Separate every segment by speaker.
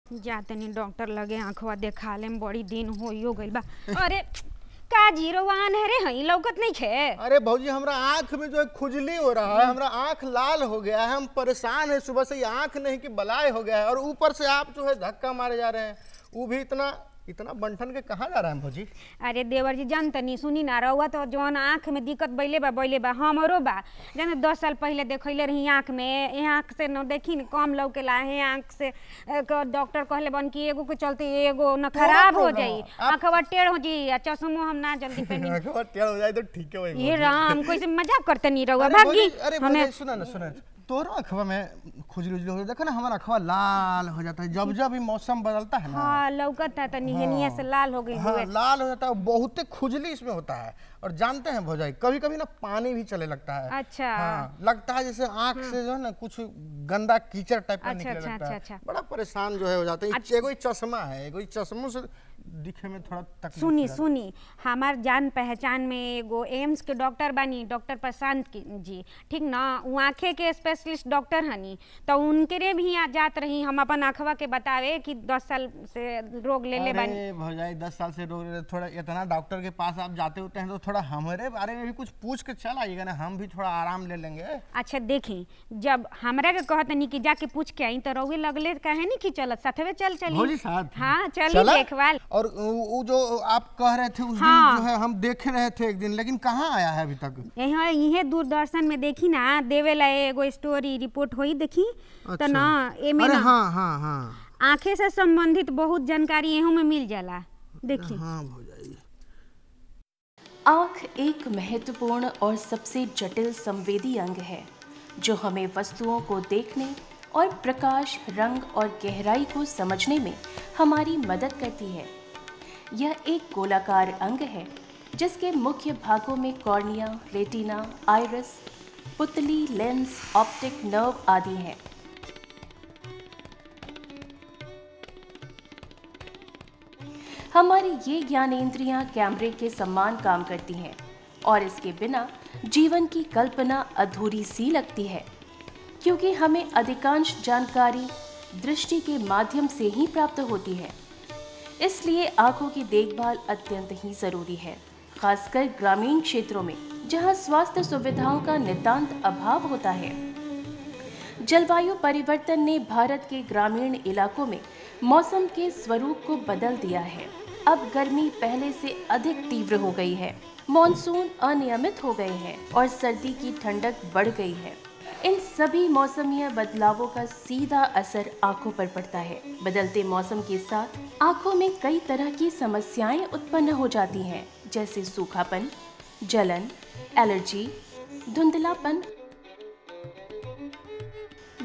Speaker 1: जा तनी डॉक्टर लगे आंखवा देखा ले, बड़ी दिन हो गइल बा। अरे का जीरोवान है रे, हई लौकत नहीं खे।
Speaker 2: अरे भौजी हमरा आंख में जो है खुजली हो रहा है, हमरा आंख लाल हो गया है, हम परेशान है सुबह से, आंख नहीं कि बलाय हो गया है, और ऊपर से आप जो है धक्का मारे जा रहे हैं, वो भी इतना बंठन के कहाँ जा रहा है भौजी?
Speaker 1: अरे देवर जी जान तनी सुनी ना, रहुआ तो जौन आँख में दिक्कत बैले बा हमरो बा। जाने 10 साल पहले देखैले रही आँख में, ये आँख से न देखी न कम लौकेला है, आँख से डॉक्टर कहले बन कि एगो के चलते एगो न खराब हो जाई, आँखवा टेढ़ हो जाई, चश्मो हम ना जल्दी पहनी।
Speaker 2: आँखवा टेढ़ हो जाए तो ठीक है भाई।
Speaker 1: ये राम कैसे मजाक करते नहीं रहुआ भागी।
Speaker 2: अरे सुना तोरो अखवा में खुजली हो जाए, देखो ना हमारा अखवा लाल हो जाता है जब भी मौसम बदलता है ना।
Speaker 1: हाँ लौकता है, तनी से लाल हो गई।
Speaker 2: हाँ लाल हो जाता है, बहुत खुजली इसमें होता है। और जानते हैं भौजाई, कभी कभी ना पानी भी चले लगता है।
Speaker 1: अच्छा
Speaker 2: हाँ, लगता है जैसे आँख से जो है ना कुछ गंदा कीचड़ टाइप का निकलने लगता है।
Speaker 1: अच्छा।
Speaker 2: बड़ा परेशान जो है हो जाते हैं। एगो चश्मा है, एगो चश्मों से दिखे में थोड़ा तकलीफ।
Speaker 1: सुनी हमार जान पहचान में एगो एम्स के डॉक्टर बानी, डॉक्टर प्रशांत जी, ठीक ना, वो आँखे के स्पेशलिस्ट डॉक्टर हनी, तो उनके भी जात रही हम अपन आँखवा के बतावे कि 10 साल से रोग ले बानी।
Speaker 2: भौजाई 10 साल से रोग ले, थोड़ा इतना डॉक्टर के पास आप जाते होते हैं तो थोड़ा हमारे बारे में भी कुछ पूछ के चल आइएगा ना, हम भी थोड़ा आराम ले लेंगे।
Speaker 1: अच्छा देखी, जब हमरा के कहतनी कि जाके पूछ के आई तो रोगे लगले कहे नहीं कि चलत साथवे चली
Speaker 2: साथ।
Speaker 1: हाँ चली देखभाल।
Speaker 2: और वो जो आप कह रहे थे उस दिन जो है हम देख रहे थे एक दिन, लेकिन कहाँ आया है अभी तक?
Speaker 1: यही दूरदर्शन में देखी ना, देवेला एगो स्टोरी रिपोर्ट होई देखी। अच्छा। तो ना एमे ना
Speaker 2: हाँ
Speaker 1: आँखें से संबंधित बहुत जानकारी एहू में मिल जाला, देखी।
Speaker 2: हाँ भौजाई।
Speaker 3: आँख एक महत्वपूर्ण और सबसे जटिल संवेदी अंग है जो हमें वस्तुओं को देखने और प्रकाश, रंग और गहराई को समझने में हमारी मदद करती है। यह एक गोलाकार अंग है जिसके मुख्य भागों में कॉर्निया, रेटिना, आइरिस, पुतली, लेंस, ऑप्टिक नर्व आदि हैं। हमारी ये ज्ञानेंद्रियां कैमरे के समान काम करती हैं और इसके बिना जीवन की कल्पना अधूरी सी लगती है, क्योंकि हमें अधिकांश जानकारी दृष्टि के माध्यम से ही प्राप्त होती है। इसलिए आंखों की देखभाल अत्यंत ही जरूरी है, खासकर ग्रामीण क्षेत्रों में जहां स्वास्थ्य सुविधाओं का नितांत अभाव होता है। जलवायु परिवर्तन ने भारत के ग्रामीण इलाकों में मौसम के स्वरूप को बदल दिया है। अब गर्मी पहले से अधिक तीव्र हो गई है, मॉनसून अनियमित हो गए हैं और सर्दी की ठंडक बढ़ गई है। इन सभी मौसमीय बदलावों का सीधा असर आंखों पर पड़ता है। बदलते मौसम के साथ आंखों में कई तरह की समस्याएं उत्पन्न हो जाती हैं, जैसे सूखापन, जलन, एलर्जी, धुंधलापन।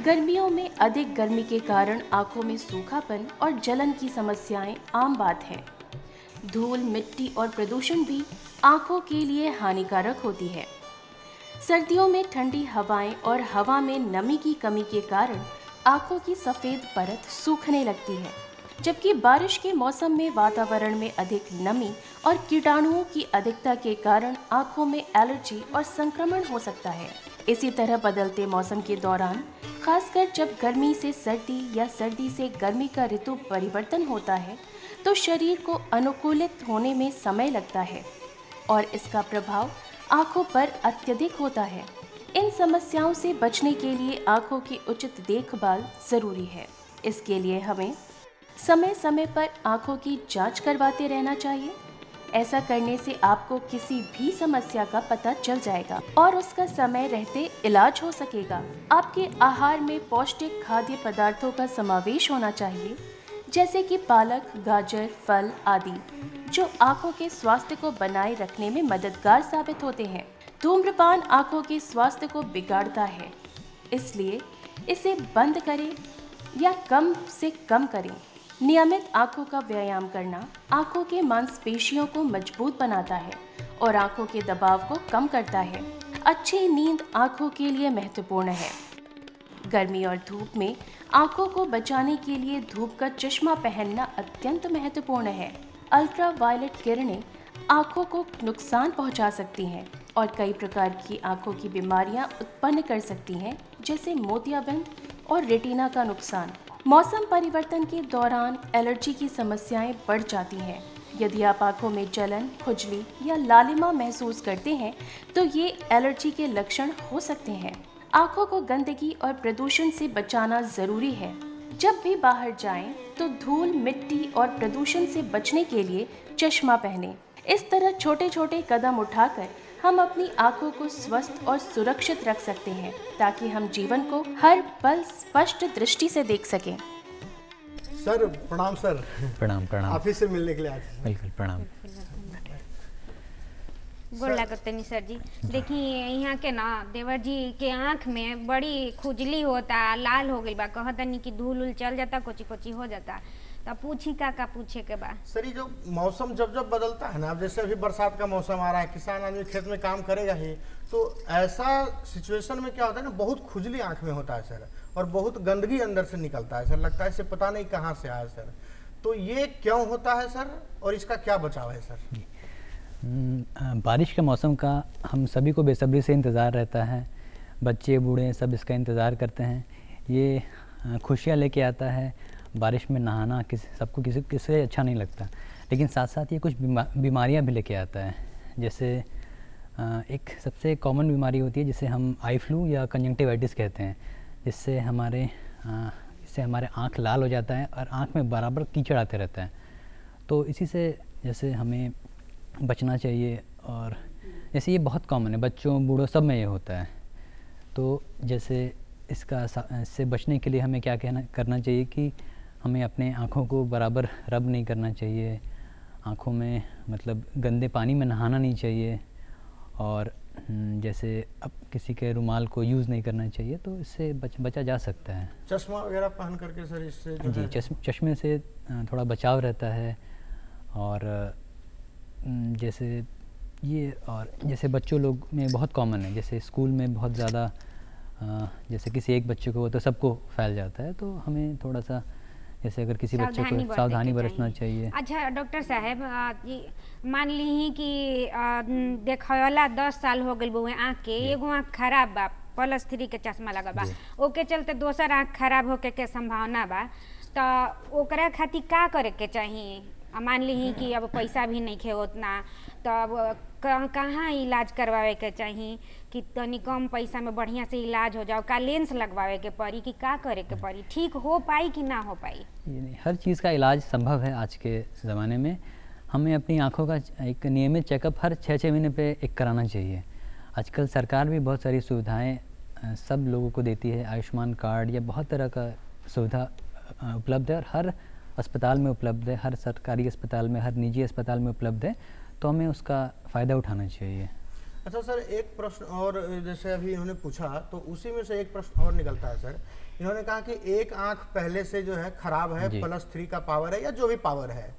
Speaker 3: गर्मियों में अधिक गर्मी के कारण आंखों में सूखापन और जलन की समस्याएं आम बात है। धूल, मिट्टी और प्रदूषण भी आंखों के लिए हानिकारक होती है। सर्दियों में ठंडी हवाएं और हवा में नमी की कमी के कारण आंखों की सफेद परत सूखने लगती है, जबकि बारिश के मौसम में वातावरण में अधिक नमी और कीटाणुओं की अधिकता के कारण आंखों में एलर्जी और संक्रमण हो सकता है। इसी तरह बदलते मौसम के दौरान, खासकर जब गर्मी से सर्दी या सर्दी से गर्मी का ऋतु परिवर्तन होता है, तो शरीर को अनुकूलित होने में समय लगता है और इसका प्रभाव आंखों पर अत्यधिक होता है। इन समस्याओं से बचने के लिए आंखों की उचित देखभाल जरूरी है। इसके लिए हमें समय समय पर आंखों की जांच करवाते रहना चाहिए। ऐसा करने से आपको किसी भी समस्या का पता चल जाएगा और उसका समय रहते इलाज हो सकेगा। आपके आहार में पौष्टिक खाद्य पदार्थों का समावेश होना चाहिए, जैसे कि पालक, गाजर, फल आदि, जो आंखों के स्वास्थ्य को बनाए रखने में मददगार साबित होते हैं। धूम्रपान आंखों के स्वास्थ्य को बिगाड़ता है, इसलिए इसे बंद करें या कम से कम करें। नियमित आंखों का व्यायाम करना आंखों के मांसपेशियों को मजबूत बनाता है और आंखों के दबाव को कम करता है। अच्छी नींद आंखों के लिए महत्वपूर्ण है। गर्मी और धूप में आंखों को बचाने के लिए धूप का चश्मा पहनना अत्यंत महत्वपूर्ण है। अल्ट्रावायलेट किरणें आंखों को नुकसान पहुंचा सकती हैं और कई प्रकार की आंखों की बीमारियां उत्पन्न कर सकती हैं, जैसे मोतियाबिंद और रेटिना का नुकसान। मौसम परिवर्तन के दौरान एलर्जी की समस्याएं बढ़ जाती हैं। यदि आप आंखों में जलन, खुजली या लालिमा महसूस करते हैं तो ये एलर्जी के लक्षण हो सकते हैं। आंखों को गंदगी और प्रदूषण से बचाना जरूरी है। जब भी बाहर जाएं तो धूल, मिट्टी और प्रदूषण से बचने के लिए चश्मा पहनें। इस तरह छोटे छोटे कदम उठाकर हम अपनी आंखों को स्वस्थ और सुरक्षित रख सकते हैं, ताकि हम जीवन को हर पल स्पष्ट दृष्टि से देख सकें।
Speaker 2: सर प्रणाम सर।
Speaker 4: प्रणाम प्रणाम।
Speaker 2: ऑफिस से मिलने के लिए आज।
Speaker 4: बिल्कुल प्रणाम।
Speaker 1: गोर लागत तनी सर जी। देखिए यहाँ के ना देवर जी के आँख में बड़ी खुजली होता, लाल हो गई बा, कहतनी कि धूल उल चल जाता, कोची कोची हो जाता। तब पूछी का पूछे के बा।
Speaker 2: सर ये जो मौसम जब जब बदलता है ना, अब जैसे अभी बरसात का मौसम आ रहा है, किसान आदमी खेत में काम करेगा ही, तो ऐसा सिचुएशन में क्या होता है ना, बहुत खुजली आंख में होता है सर, और बहुत गंदगी अंदर से निकलता है सर, लगता है इसे पता नहीं कहाँ से आया सर। तो ये क्यों होता है सर, और इसका क्या बचाव है सर?
Speaker 4: बारिश के मौसम का हम सभी को बेसब्री से इंतज़ार रहता है। बच्चे बूढ़े सब इसका इंतज़ार करते हैं। ये खुशियाँ लेके आता है। बारिश में नहाना सबको किसे अच्छा नहीं लगता, लेकिन साथ साथ ये कुछ बीमारियाँ भी लेके आता है। जैसे एक सबसे कॉमन बीमारी होती है जिसे हम आई फ्लू या कंजंक्टिवाइटिस कहते हैं, जिससे हमारे आँख लाल हो जाता है और आँख में बराबर कीचड़ आते रहता है। तो इसी से जैसे हमें बचना चाहिए, और जैसे ये बहुत कॉमन है, बच्चों बूढ़ों सब में ये होता है। तो जैसे इससे बचने के लिए हमें क्या करना चाहिए कि हमें अपने आँखों को बराबर रब नहीं करना चाहिए, आँखों में मतलब गंदे पानी में नहाना नहीं चाहिए, और जैसे अब किसी के रुमाल को यूज़ नहीं करना चाहिए। तो इससे बचा जा सकता है।
Speaker 2: चश्मा वगैरह पहन करके सर इससे
Speaker 4: जी, चश्मे से थोड़ा बचाव रहता है। और जैसे बच्चों लोग में बहुत कॉमन है, जैसे स्कूल में बहुत ज़्यादा जैसे किसी एक बच्चे को हो तो सबको फैल जाता है। तो हमें थोड़ा सा जैसे अगर किसी बच्चे को सावधानी बरतना चाहिए।
Speaker 1: अच्छा डॉक्टर साहब, मान ली कि देखला 10 साल हो गई बुए आँख के, एगो आँख खराब बा, +3 के चश्मा लगा बा, ओके चलते दोसर आँख खराब होके के संभावना बा, तो ओकरा खातिर का करे के चाहिए? मान ली कि अब पैसा भी नहीं खे उतना, तो अब कहाँ इलाज करवावे के चाहिए कि तनी कम पैसा में बढ़िया से इलाज हो जाओ? का लेंस लगवावे के पड़ी कि का करे के पड़ी? ठीक हो पाई कि ना हो पाई?
Speaker 4: हर चीज़ का इलाज संभव है आज के ज़माने में। हमें अपनी आँखों का एक नियमित चेकअप हर 6-6 महीने पे एक कराना चाहिए। आजकल सरकार भी बहुत सारी सुविधाएं सब लोगों को देती है, आयुष्मान कार्ड या बहुत तरह का सुविधा उपलब्ध है, और हर अस्पताल में उपलब्ध है, हर सरकारी अस्पताल में, हर निजी अस्पताल में उपलब्ध है। तो हमें उसका फ़ायदा उठाना चाहिए।
Speaker 2: अच्छा सर, एक प्रश्न और, जैसे अभी इन्होंने पूछा तो उसी में से एक प्रश्न और निकलता है सर। इन्होंने कहा कि एक आंख पहले से जो है खराब है, +3 का पावर है या जो भी पावर है,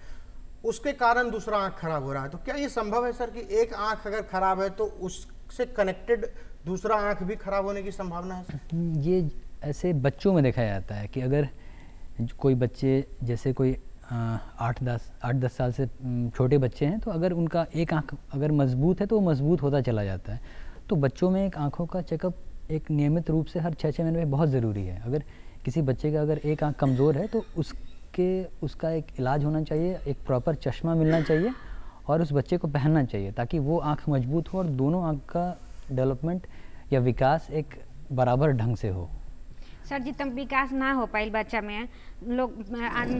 Speaker 2: उसके कारण दूसरा आंख खराब हो रहा है। तो क्या ये संभव है सर कि एक आंख अगर खराब है तो उससे कनेक्टेड दूसरा आंख भी खराब होने की संभावना है सर?
Speaker 4: ये ऐसे बच्चों में देखा जाता है कि अगर कोई बच्चे, जैसे कोई 8-10 साल से छोटे बच्चे हैं, तो अगर उनका एक आंख अगर मजबूत है तो वो मजबूत होता चला जाता है। तो बच्चों में एक आंखों का चेकअप एक नियमित रूप से हर 6-6 महीने में बहुत ज़रूरी है। अगर किसी बच्चे का अगर एक आंख कमज़ोर है तो उसका एक इलाज होना चाहिए, एक प्रॉपर चश्मा मिलना चाहिए और उस बच्चे को पहनना चाहिए, ताकि वो आंख मजबूत हो और दोनों आंख का डेवलपमेंट या विकास एक बराबर ढंग से हो।
Speaker 1: सर जी, तब विकास ना हो पाइल बच्चा में, लोग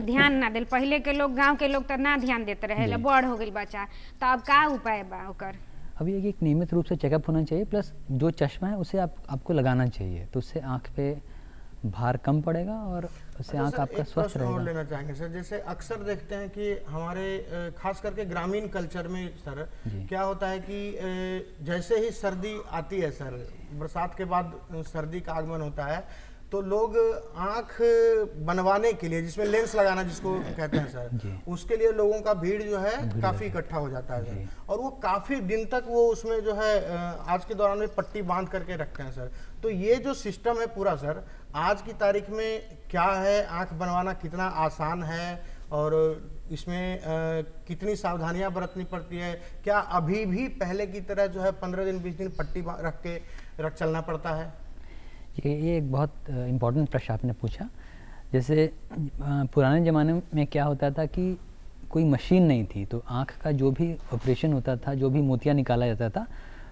Speaker 1: ध्यान ना दिल, पहले के लोग, गांव के लोग तो ना ध्यान देते रहे, बड़ हो गई बच्चा, तो अब का उपाय बा ओकर?
Speaker 4: अभी एक नियमित रूप से चेकअप होना चाहिए, प्लस जो चश्मा है उसे आपको लगाना चाहिए, तो उससे आँख पे भार कम पड़ेगा और उससे आँख आपका स्वस्थ रहेगा।
Speaker 2: और लेना चाहेंगे सर, जैसे अक्सर देखते हैं कि हमारे खास करके ग्रामीण कल्चर में सर क्या होता है कि जैसे ही सर्दी आती है सर, बरसात के बाद सर्दी का आगमन होता है, तो लोग आंख बनवाने के लिए, जिसमें लेंस लगाना जिसको कहते हैं सर, उसके लिए लोगों का भीड़ जो है काफी इकट्ठा हो जाता है सर, और वो काफी दिन तक वो उसमें जो है आज के दौरान में पट्टी बांध करके रखते हैं सर। तो ये जो सिस्टम है पूरा सर, आज की तारीख में क्या है, आंख बनवाना कितना आसान है और इसमें कितनी सावधानियां बरतनी पड़ती है? क्या अभी भी पहले की तरह जो है 15 दिन 20 दिन पट्टी रख चलना पड़ता है?
Speaker 4: ये एक बहुत इम्पोर्टेंट प्रश्न आपने पूछा। जैसे पुराने ज़माने में क्या होता था कि कोई मशीन नहीं थी, तो आँख का जो भी ऑपरेशन होता था, जो भी मोतिया निकाला जाता था,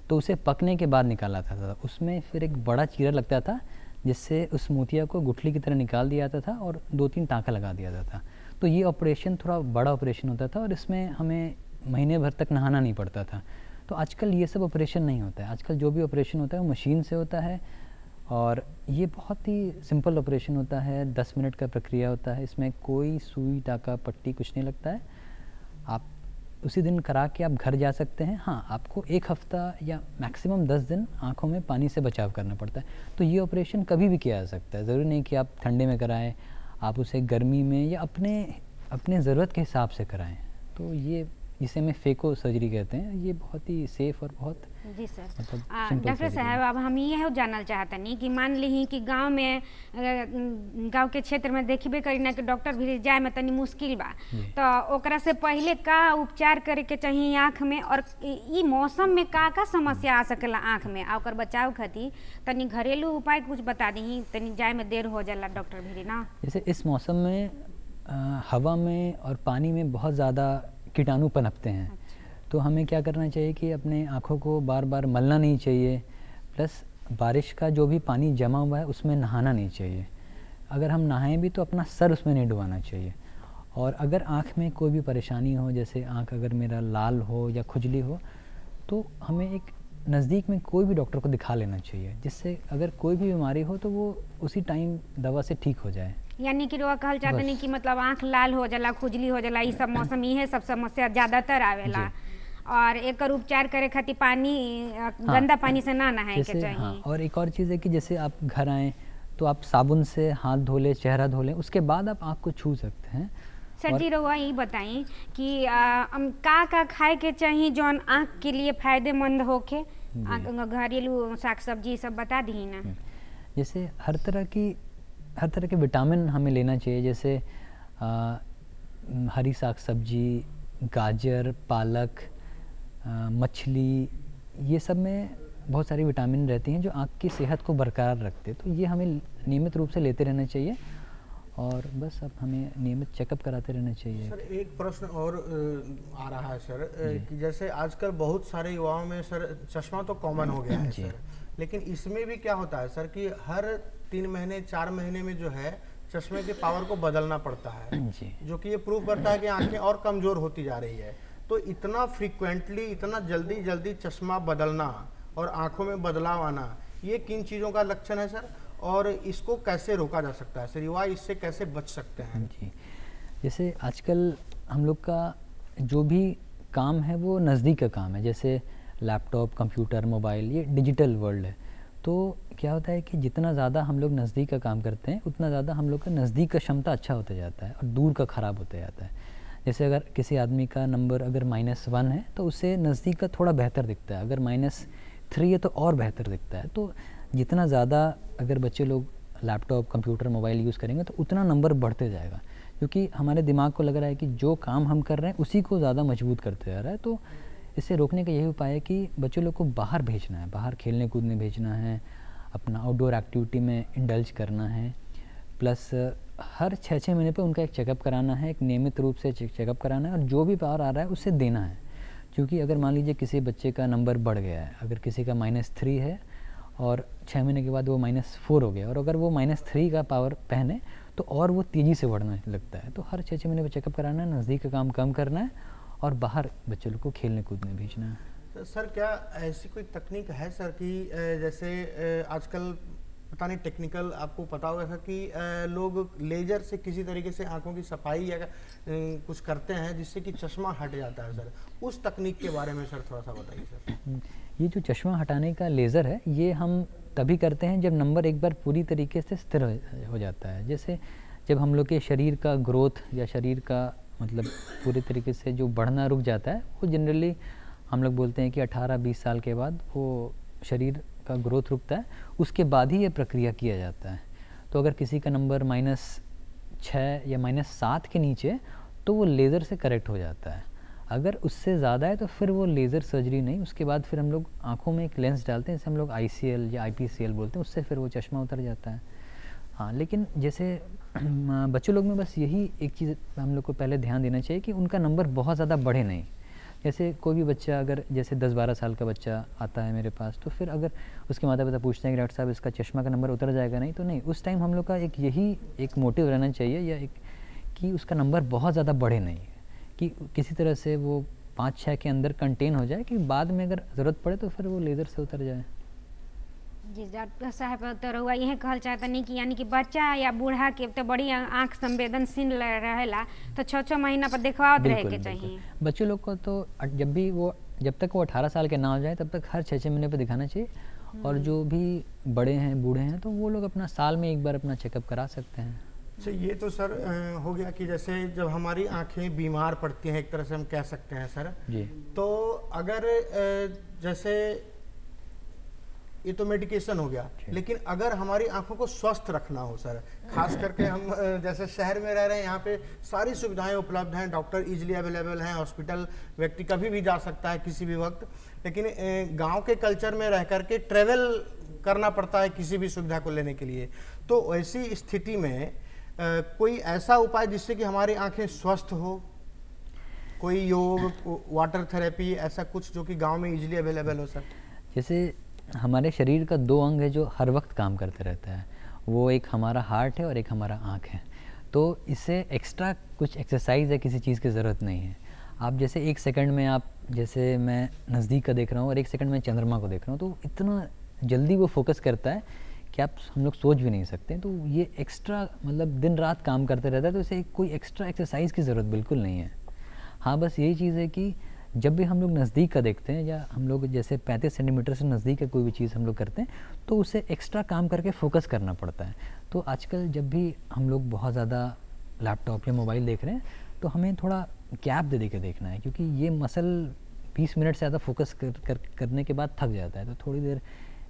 Speaker 4: तो उसे पकने के बाद निकाला जाता था। उसमें फिर एक बड़ा चीरा लगता था जिससे उस मोतिया को गुठली की तरह निकाल दिया जाता था और 2-3 टाँका लगा दिया जाता था। तो ये ऑपरेशन थोड़ा बड़ा ऑपरेशन होता था और इसमें हमें महीने भर तक नहाना नहीं पड़ता था। तो आजकल ये सब ऑपरेशन नहीं होता है। आजकल जो भी ऑपरेशन होता है वो मशीन से होता है और ये बहुत ही सिंपल ऑपरेशन होता है, 10 मिनट का प्रक्रिया होता है। इसमें कोई सुई टाका पट्टी कुछ नहीं लगता है। आप उसी दिन करा के आप घर जा सकते हैं। हाँ, आपको 1 हफ्ता या मैक्सिमम 10 दिन आँखों में पानी से बचाव करना पड़ता है। तो ये ऑपरेशन कभी भी किया जा सकता है, ज़रूरी नहीं कि आप ठंडे में कराएं, आप उसे गर्मी में या अपने ज़रूरत के हिसाब से कराएं। तो ये जिसे हमें फेको सर्जरी कहते हैं, ये बहुत ही सेफ़ और बहुत
Speaker 1: जी सर।
Speaker 4: मतलब
Speaker 1: डॉक्टर साहब, अब हम ये जानना चाहते नहीं कि मान ली कि गांव में गांव के क्षेत्र में देखबे करी ना कि डॉक्टर भी जाए में तनी मुश्किल बा, तो ओकरा से पहले का उपचार करे के चाहिए आँख में, और ई मौसम में का समस्या आ सकेला आँख में, और ओकर बचाव खातिर तनी घरेलू उपाय कुछ बता दी, तनी जाए में देर हो जाला डॉक्टर भी ना।
Speaker 4: जैसे इस मौसम में हवा में और पानी में बहुत ज़्यादा कीटाणु पनपते हैं। तो हमें क्या करना चाहिए कि अपने आँखों को बार बार मलना नहीं चाहिए, प्लस बारिश का जो भी पानी जमा हुआ है उसमें नहाना नहीं चाहिए। अगर हम नहाएं भी तो अपना सर उसमें नहीं डुबाना चाहिए। और अगर आँख में कोई भी परेशानी हो, जैसे आँख अगर मेरा लाल हो या खुजली हो, तो हमें एक नज़दीक में कोई भी डॉक्टर को दिखा लेना चाहिए, जिससे अगर कोई भी बीमारी हो तो वो उसी टाइम दवा से ठीक हो जाए।
Speaker 1: यानी कि रोआ कहल चाहते नहीं कि मतलब आँख लाल हो जाला, खुजली हो जाला, ये सब मौसम ये सब समस्या ज़्यादातर आवेला, और एक उपचार करे खातिर पानी गंदा पानी से ना नहाए के चाहिए।
Speaker 4: हाँ, और एक और चीज़ है कि जैसे आप घर आएँ तो आप साबुन से हाथ धो लें, चेहरा धो लें, उसके बाद आप आँख को छू सकते हैं।
Speaker 1: सर जी, रहुआ ये बताई कि का खाए के चाहिए जौन आँख के लिए फायदेमंद होके, घरेलू साग सब्जी सब बता दी ना।
Speaker 4: जैसे हर तरह के विटामिन हमें लेना चाहिए, जैसे हरी साग सब्जी, गाजर, पालक, मछली, ये सब में बहुत सारी विटामिन रहती हैं जो आँख की सेहत को बरकरार रखते हैं। तो ये हमें नियमित रूप से लेते रहना चाहिए और बस अब हमें नियमित चेकअप कराते रहना चाहिए।
Speaker 2: सर, एक प्रश्न और आ रहा है सर, कि जैसे आजकल बहुत सारे युवाओं में सर चश्मा तो कॉमन हो गया है सर, लेकिन इसमें भी क्या होता है सर कि हर 3 महीने 4 महीने में जो है चश्मे के पावर को बदलना पड़ता है, जो कि ये प्रूव करता है कि आंखें और कमज़ोर होती जा रही है। तो इतना फ्रीक्वेंटली, इतना जल्दी चश्मा बदलना और आंखों में बदलाव आना, ये किन चीज़ों का लक्षण है सर, और इसको कैसे रोका जा सकता है सर? युवा इससे कैसे बच सकते हैं?
Speaker 4: जी, जैसे आजकल हम लोग का जो भी काम है वो नज़दीक का काम है, जैसे लैपटॉप, कंप्यूटर, मोबाइल, ये डिजिटल वर्ल्ड है। तो क्या होता है कि जितना ज़्यादा हम लोग नज़दीक का काम करते हैं उतना ज़्यादा हम लोग का नज़दीक का क्षमता अच्छा होता जाता है और दूर का ख़राब होता जाता है। जैसे अगर किसी आदमी का नंबर अगर -1 है तो उसे नज़दीक का थोड़ा बेहतर दिखता है, अगर -3 है तो और बेहतर दिखता है। तो जितना ज़्यादा अगर बच्चे लोग लैपटॉप, कंप्यूटर, मोबाइल यूज़ करेंगे तो उतना नंबर बढ़ते जाएगा, क्योंकि हमारे दिमाग को लग रहा है कि जो काम हम कर रहे हैं उसी को ज़्यादा मजबूत करते जा रहा है। तो इसे रोकने का यही उपाय है कि बच्चों लोग को बाहर भेजना है, बाहर खेलने कूदने भेजना है, अपना आउटडोर एक्टिविटी में इंडल्ज करना है, प्लस हर 6-6 महीने पे उनका एक चेकअप कराना है, एक नियमित रूप से चेकअप कराना है, और जो भी पावर आ रहा है उसे देना है। क्योंकि अगर मान लीजिए किसी बच्चे का नंबर बढ़ गया है, अगर किसी का -3 है और 6 महीने के बाद वो -4 हो गया, और अगर वो -3 का पावर पहने तो और वो तेज़ी से बढ़ने लगता है। तो हर 6-6 महीने पे चेकअप कराना है, नज़दीक का काम कम करना है और बाहर बच्चों लोग को खेलने कूदने भेजना है।
Speaker 2: सर, क्या ऐसी कोई तकनीक है सर कि जैसे आजकल पता नहीं टेक्निकल आपको पता होगा सर कि लोग लेजर से किसी तरीके से आंखों की सफाई या कुछ करते हैं जिससे कि चश्मा हट जाता है सर, उस तकनीक के बारे में सर थोड़ा सा बताइए सर।
Speaker 4: ये जो चश्मा हटाने का लेज़र है ये हम तभी करते हैं जब नंबर एक बार पूरी तरीके से स्थिर हो जाता है। जैसे जब हम लोग के शरीर का ग्रोथ या शरीर का मतलब पूरी तरीके से जो बढ़ना रुक जाता है, वो जनरली हम लोग बोलते हैं कि 18-20 साल के बाद वो शरीर का ग्रोथ रुकता है, उसके बाद ही ये प्रक्रिया किया जाता है। तो अगर किसी का नंबर -6 या -7 के नीचे तो वो लेज़र से करेक्ट हो जाता है। अगर उससे ज़्यादा है तो फिर वो लेज़र सर्जरी नहीं, उसके बाद फिर हम लोग आँखों में एक लेंस डालते हैं, जैसे हम लोग ICL या IPCL बोलते हैं, उससे फिर वो चश्मा उतर जाता है। हाँ, लेकिन जैसे बच्चों लोग में बस यही एक चीज़ हम लोग को पहले ध्यान देना चाहिए कि उनका नंबर बहुत ज़्यादा बढ़े नहीं। जैसे कोई भी बच्चा अगर जैसे 10-12 साल का बच्चा आता है मेरे पास, तो फिर अगर उसके माता पिता पूछते हैं कि डॉक्टर साहब इसका चश्मा का नंबर उतर जाएगा नहीं, तो नहीं, उस टाइम हम लोग का एक मोटिव रहना चाहिए या एक कि उसका नंबर बहुत ज़्यादा बढ़े नहीं, कि किसी तरह से वो 5-6 के अंदर कंटेन हो जाए कि बाद में अगर ज़रूरत पड़े तो फिर वो लेज़र से उतर जाए।
Speaker 1: जी डॉक्टर साहब, तो रउआ यह कहल चाहतनी कि यानी कि बच्चा या बूढ़ा के तो बड़ी आँख संवेदनशील रहेला, तो 6-6 महीना पर देखवावत रहे के चाहिए।
Speaker 4: बच्चों लोग को तो जब तक वो 18 साल के ना हो जाए तब तक हर 6-6 महीने पर दिखाना चाहिए। और जो भी बड़े हैं, बूढ़े हैं, तो वो लोग अपना साल में एक बार अपना चेकअप करा सकते हैं।
Speaker 2: अच्छा, ये तो सर हो गया कि जैसे जब हमारी आंखें बीमार पड़ती हैं, एक तरह से हम कह सकते हैं सर
Speaker 4: जी।
Speaker 2: तो अगर जैसे ये तो मेडिकेशन हो गया, लेकिन अगर हमारी आंखों को स्वस्थ रखना हो सर, खास करके हम जैसे शहर में रह रहे हैं, यहाँ पे सारी सुविधाएं उपलब्ध हैं, डॉक्टर इजीली अवेलेबल हैं, हॉस्पिटल व्यक्ति कभी भी जा सकता है किसी भी वक्त, लेकिन गांव के कल्चर में रह करके ट्रेवल करना पड़ता है किसी भी सुविधा को लेने के लिए। तो ऐसी स्थिति में कोई ऐसा उपाय जिससे कि हमारी आंखें स्वस्थ हो, कोई योग, वाटर थेरेपी, ऐसा कुछ जो कि गांव में इजीली अवेलेबल हो सर?
Speaker 4: जैसे हमारे शरीर का 2 अंग है जो हर वक्त काम करते रहता है, वो एक हमारा हार्ट है और एक हमारा आँख है। तो इससे एक्स्ट्रा कुछ एक्सरसाइज या किसी चीज़ की ज़रूरत नहीं है। आप जैसे 1 सेकंड में आप जैसे मैं नज़दीक का देख रहा हूँ और 1 सेकंड में चंद्रमा को देख रहा हूँ, तो इतना जल्दी वो फोकस करता है कि हम लोग सोच भी नहीं सकते। तो ये एक्स्ट्रा मतलब दिन रात काम करते रहता है, तो इसे कोई एक्स्ट्रा एक्सरसाइज की ज़रूरत बिल्कुल नहीं है। हाँ, बस यही चीज़ है कि जब भी हम लोग नज़दीक का देखते हैं या हम लोग जैसे 35 सेंटीमीटर से नज़दीक का कोई भी चीज़ हम लोग करते हैं, तो उसे एक्स्ट्रा काम करके फोकस करना पड़ता है। तो आजकल जब भी हम लोग बहुत ज़्यादा लैपटॉप या मोबाइल देख रहे हैं, तो हमें थोड़ा गैप दे के देखना है, क्योंकि ये मसल 20 मिनट से ज़्यादा फोकस करने के बाद थक जाता है। तो थोड़ी देर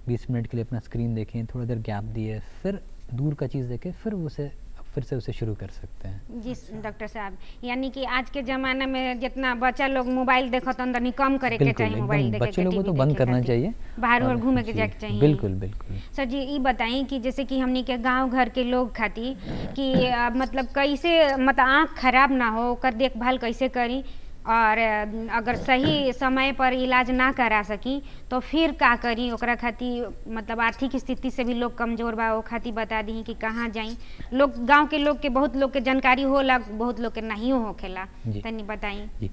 Speaker 4: 20 मिनट के लिए अपना स्क्रीन देखें, थोड़ी देर गैप दिए, फिर दूर का चीज़ देखें, फिर से उसे शुरू कर सकते हैं।
Speaker 1: जी डॉक्टर साहब, यानी कि आज के ज़माने में जितना बच्चा लोग मोबाइल देखत अंदर नहीं, कम करे के चाहिए मोबाइल देखे,
Speaker 4: बच्चे लोगों को तो बंद करना चाहिए,
Speaker 1: बाहर और घूमे के जाके चाहिए।
Speaker 4: बिल्कुल बिल्कुल।
Speaker 1: सर जी, ये बताएं कि जैसे कि हमनी के गांव घर के लोग खाती कि मतलब कैसे मतलब आँख खराब ना हो, ओकर देखभाल कैसे करी, और अगर सही समय पर इलाज ना करा सकी तो फिर का करी, ओकरा खातिर मतलब आर्थिक स्थिति से भी लोग कमज़ोर बा, वो खातिर बता दी कि कहाँ जाई। लोग गांव के लोग के बहुत लोग के जानकारी होला, बहुत लोग के नहीं होखेला, तनी बताई।
Speaker 4: जी,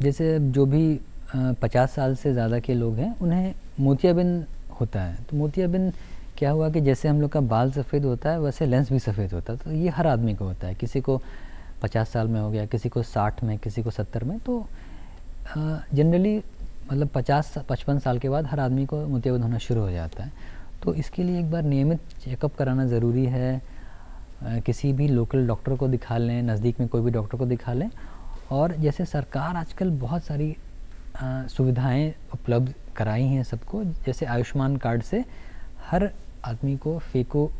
Speaker 4: जैसे जो भी 50 साल से ज़्यादा के लोग हैं उन्हें मोतियाबिंद होता है। तो मोतियाबिंद क्या हुआ कि जैसे हम लोग का बाल सफ़ेद होता है, वैसे लेंस भी सफ़ेद होता है। तो ये हर आदमी को होता है, किसी को 50 साल में हो गया, किसी को 60 में, किसी को 70 में। तो जनरली मतलब 50-55 साल के बाद हर आदमी को मोतियाबिंद होना शुरू हो जाता है। तो इसके लिए एक बार नियमित चेकअप कराना ज़रूरी है। किसी भी लोकल डॉक्टर को दिखा लें, नज़दीक में कोई भी डॉक्टर को दिखा लें। और जैसे सरकार आजकल बहुत सारी सुविधाएं उपलब्ध कराई हैं सबको, जैसे आयुष्मान कार्ड से हर आदमी को फेको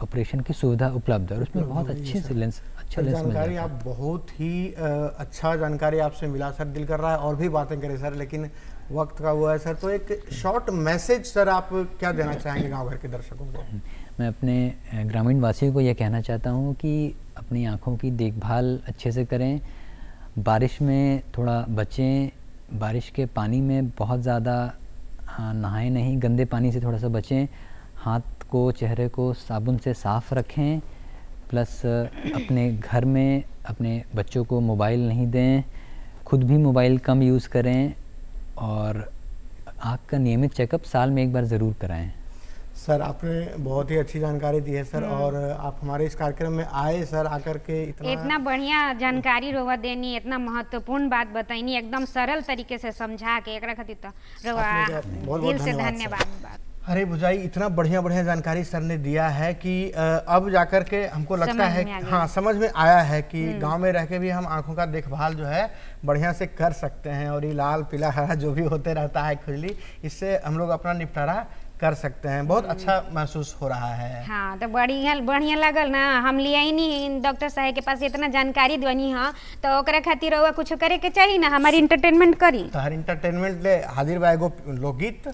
Speaker 4: ऑपरेशन की सुविधा उपलब्ध है, और उसमें बहुत अच्छे से लेंस
Speaker 2: जानकारी आप बहुत ही अच्छा जानकारी आपसे मिला सर। दिल कर रहा है और भी बातें करें सर, लेकिन वक्त का हुआ है सर। तो एक शॉर्ट मैसेज सर आप क्या देना चाहेंगे गांव घर के दर्शकों को?
Speaker 4: मैं अपने ग्रामीण वासियों को यह कहना चाहता हूं कि अपनी आँखों की देखभाल अच्छे से करें, बारिश में थोड़ा बचें, बारिश के पानी में बहुत ज़्यादा नहाएं नहीं, गंदे पानी से थोड़ा सा बचें, हाथ को, चेहरे को साबुन से साफ़ रखें, प्लस अपने घर में अपने बच्चों को मोबाइल नहीं दें, खुद भी मोबाइल कम यूज़ करें, और आँख का नियमित चेकअप साल में एक बार ज़रूर कराएं।
Speaker 2: सर आपने बहुत ही अच्छी जानकारी दी है सर, और आप हमारे इस कार्यक्रम में आए सर, आकर के
Speaker 1: इतना बढ़िया जानकारी रउआ देनी, इतना महत्वपूर्ण बात बताइनी, एकदम सरल तरीके से समझा के, एकरा खातिर तो रउआ दिल से धन्यवाद।
Speaker 2: अरे भुजाई, इतना बढ़िया बढ़िया जानकारी सर ने दिया है कि अब जाकर के हमको लगता है हाँ समझ में आया है कि गांव में रह के भी हम आंखों का देखभाल जो है बढ़िया से कर सकते हैं, और ये लाल पीला हरा जो भी होते रहता है खुजली, इससे हम लोग अपना निपटारा कर सकते हैं। बहुत अच्छा महसूस हो रहा है।
Speaker 1: हाँ तो बढ़िया लगल ना, हम लिए नहीं डॉक्टर साहब के पास इतना जानकारी दनी है, तो ओकरा खातिर रउआ कुछ करे के चाहिए ना, हमारी इंटरटेनमेंट करी।
Speaker 2: तो हर इंटरटेनमेंट ले हाजिर बा एगो लोकगीत।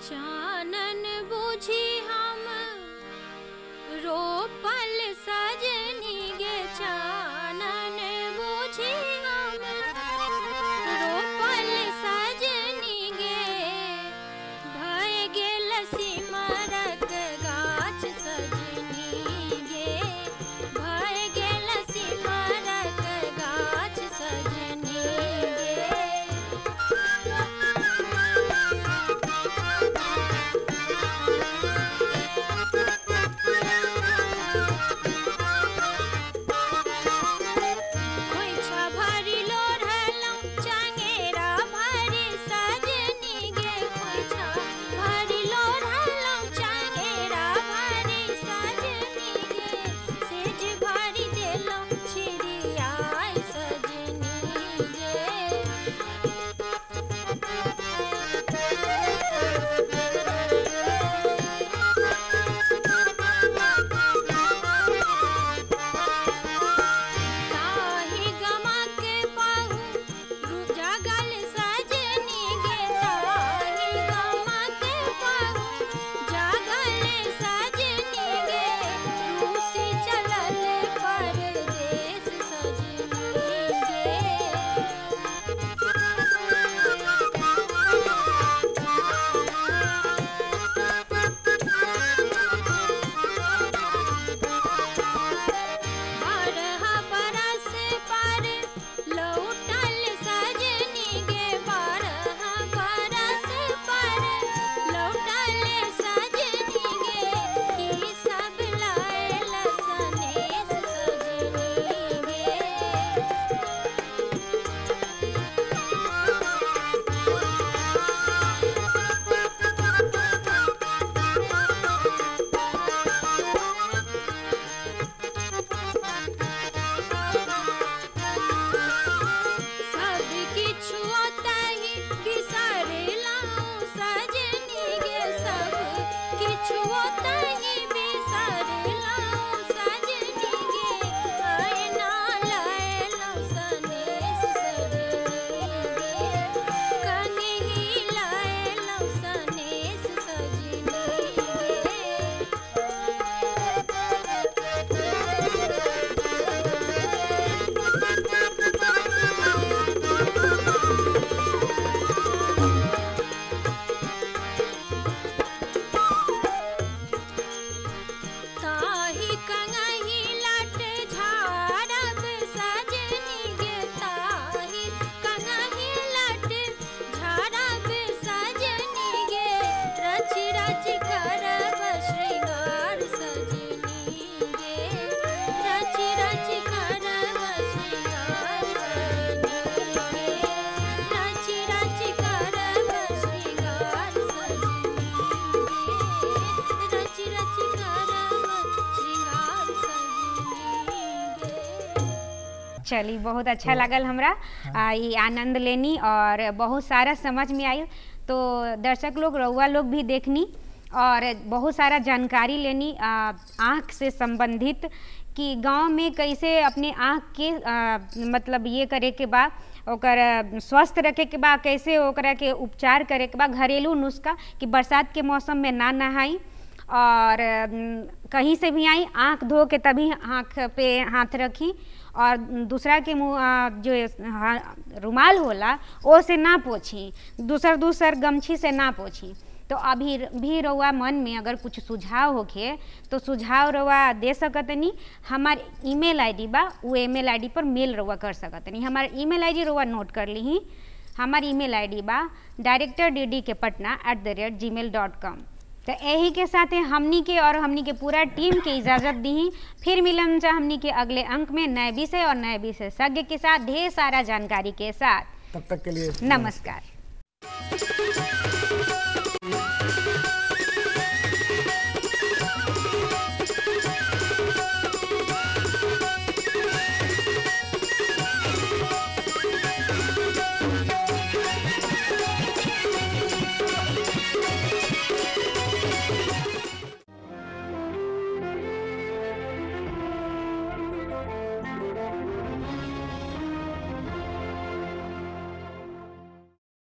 Speaker 5: चानन बुझी हम रोपल सजनी गे, चानन बुझी हम रोपल सजनी गे, भय गेल सिमरक गाछ सजनी गे, भय गेल सिमरक गाछ सजनी गे।
Speaker 1: चली बहुत अच्छा लगल हमरा, ये आनंद लेनी और बहुत सारा समझ में आई। तो दर्शक लोग, रउआ लोग भी देखनी और बहुत सारा जानकारी लेनी आँख से संबंधित, कि गांव में कैसे अपने आँख के मतलब ये करे के बा, ओकर स्वस्थ रखे के बा, कैसे ओकरा के उपचार करे के बा, घरेलू नुस्खा कि बरसात के मौसम में ना नहाई और कहीं से भी आई आँख धो के तभी आँख पे हाथ रखी, और दूसरा के मुँह जो रुमाल होला वो से ना पोछी, दूसर गमछी से ना पोछी। तो तो अभी भी रउआ मन में अगर कुछ सुझाव होखे तो सुझाव रउआ दे सकतनी। हमार ईमेल आईडी बा, वो ईमेल आईडी पर मेल रउआ कर सकतनी। हमार ईमेल आईडी रउआ नोट कर ली। हमार ईमेल आईडी बा directorddkepatna@gmail.com। तो यही के साथ हमनी के और हमनी के पूरा टीम के इजाज़त दी। फिर मिलन जा हमनी के अगले अंक में नए विषय और नए विशेषज्ञ के साथ, ढेर सारा जानकारी के साथ।
Speaker 2: तब तक के लिए
Speaker 1: नमस्कार।